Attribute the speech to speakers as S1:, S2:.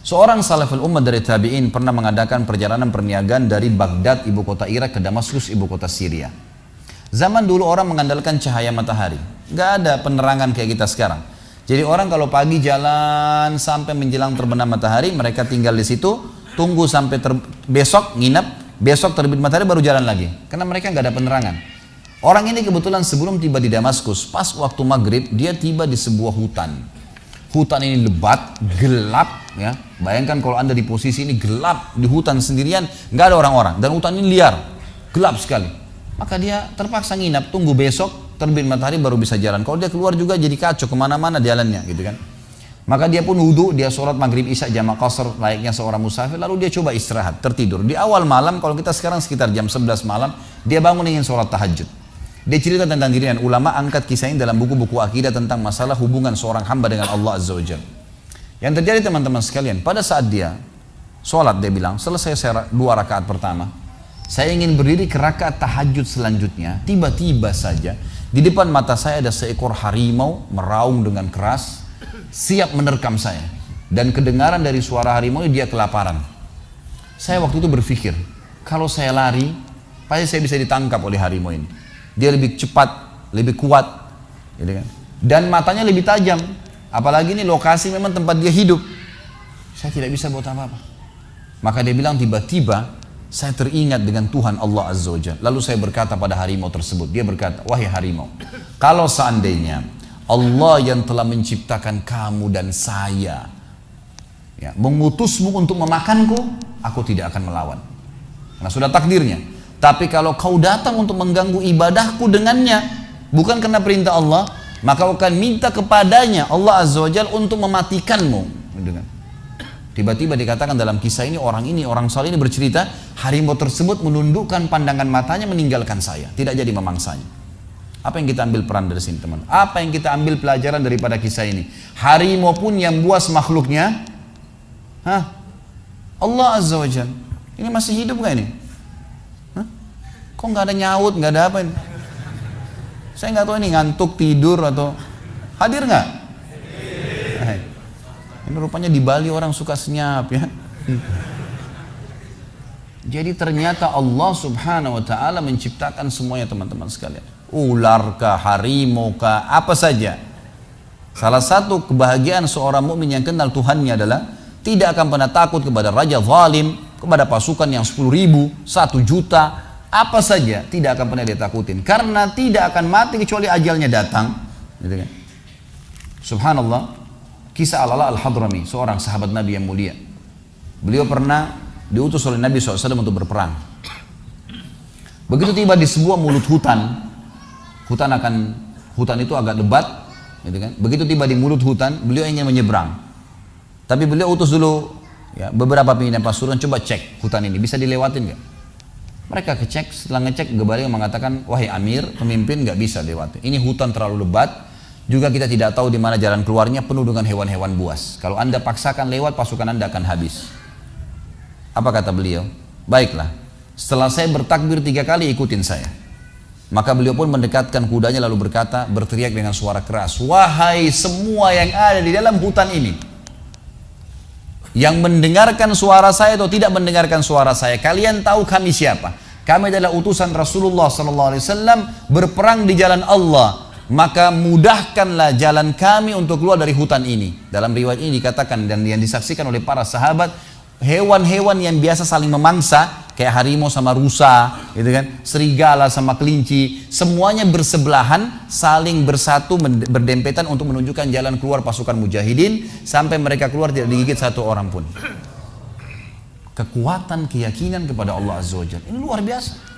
S1: Seorang salaful ummah dari tabi'in pernah mengadakan perjalanan perniagaan dari Baghdad, ibu kota Irak, ke Damaskus, ibu kota Syria. Zaman dulu orang mengandalkan cahaya matahari. Nggak ada penerangan kayak kita sekarang. Jadi orang kalau pagi jalan sampai menjelang terbenam matahari, mereka tinggal di situ, tunggu sampai besok, nginep, besok terbit matahari baru jalan lagi. Karena mereka nggak ada penerangan. Orang ini kebetulan sebelum tiba di Damaskus, pas waktu maghrib, dia tiba di sebuah hutan. Hutan ini lebat, gelap, ya. Bayangkan kalau anda di posisi ini gelap di hutan sendirian, nggak ada orang-orang, dan hutan ini liar, gelap sekali. Maka dia terpaksa nginap, tunggu besok terbit matahari baru bisa jalan. Kalau dia keluar juga jadi kacau kemana-mana jalannya, gitu kan. Maka dia pun wudhu, dia sholat maghrib isya jamak qasar layaknya seorang musafir, lalu dia coba istirahat, tertidur. Di awal malam, kalau kita sekarang sekitar jam 11 malam, dia bangun ingin sholat tahajud. Dia cerita tentang dirinya, ulama angkat kisah ini dalam buku-buku akidah tentang masalah hubungan seorang hamba dengan Allah Azza wa Jalla. Yang terjadi teman-teman sekalian, pada saat dia sholat, dia bilang, selesai saya 2 rakaat pertama, saya ingin berdiri ke rakaat tahajud selanjutnya, tiba-tiba saja di depan mata saya ada seekor harimau meraung dengan keras, siap menerkam saya. Dan kedengaran dari suara harimau ini dia kelaparan. Saya waktu itu berpikir, kalau saya lari, pasti saya bisa ditangkap oleh harimau ini. Dia lebih cepat, lebih kuat, gitu kan? Dan matanya lebih tajam. Apalagi ini lokasi memang tempat dia hidup. Saya tidak bisa buat apa-apa. Maka dia bilang tiba-tiba saya teringat dengan Tuhan Allah Azza wa Jalla. Lalu saya berkata pada harimau tersebut. Dia berkata, wahai harimau, kalau seandainya Allah yang telah menciptakan kamu dan saya, ya, mengutusmu untuk memakanku, aku tidak akan melawan. Karena sudah takdirnya. Tapi kalau kau datang untuk mengganggu ibadahku dengannya, bukan karena perintah Allah, maka kau akan minta kepadanya Allah Azza wa Jalla untuk mematikanmu. Tiba-tiba dikatakan dalam kisah ini, orang saleh ini bercerita, harimau tersebut menundukkan pandangan matanya meninggalkan saya, tidak jadi memangsanya. Apa yang kita ambil peran dari sini, teman? Apa yang kita ambil pelajaran daripada kisah ini? Harimau pun yang buas makhluknya, Allah Azza wa Jalla. Ini masih hidup gak ini? Kok nggak ada nyaut, nggak ada apa ini? Saya nggak tahu ini ngantuk, tidur atau hadir nggak? Ini rupanya di Bali orang suka senyap, ya. Jadi ternyata Allah Subhanahu Wa Taala menciptakan semuanya, teman-teman sekalian. Ular kah, harimau kah, apa saja. Salah satu kebahagiaan seorang mukmin yang kenal Tuhannya adalah tidak akan pernah takut kepada raja zalim, kepada pasukan yang 10.000, 1 juta. Apa saja tidak akan pernah dia takutin, karena tidak akan mati kecuali ajalnya datang, gitu kan? Subhanallah, kisah Al-Ala Al-Hadrami, seorang sahabat Nabi yang mulia. Beliau pernah diutus oleh Nabi SAW untuk berperang. Begitu tiba di sebuah mulut hutan itu agak lebat, gitu kan? Begitu tiba di mulut hutan, beliau ingin menyeberang, tapi beliau utus dulu, ya, beberapa pimpinan pasukan, coba cek hutan ini bisa dilewatin nggak? Mereka kecek, setelah ngecek Gebali mengatakan, wahai Amir, pemimpin nggak bisa lewati. Ini hutan terlalu lebat, juga kita tidak tahu di mana jalan keluarnya, penuh dengan hewan-hewan buas. Kalau anda paksakan lewat, pasukan anda akan habis. Apa kata beliau? Baiklah, setelah saya bertakbir 3 kali, ikutin saya. Maka beliau pun mendekatkan kudanya lalu berkata, berteriak dengan suara keras, wahai semua yang ada di dalam hutan ini, yang mendengarkan suara saya atau tidak mendengarkan suara saya, kalian tahu kami siapa? Kami adalah utusan Rasulullah SAW berperang di jalan Allah. Maka mudahkanlah jalan kami untuk keluar dari hutan ini. Dalam riwayat ini dikatakan dan yang disaksikan oleh para sahabat, hewan-hewan yang biasa saling memangsa, kayak harimau sama rusa, gitu kan, serigala sama kelinci, semuanya bersebelahan, saling bersatu, berdempetan untuk menunjukkan jalan keluar pasukan mujahidin, sampai mereka keluar tidak digigit 1 orang pun. Kekuatan keyakinan kepada Allah Azza wa Jalla ini luar biasa.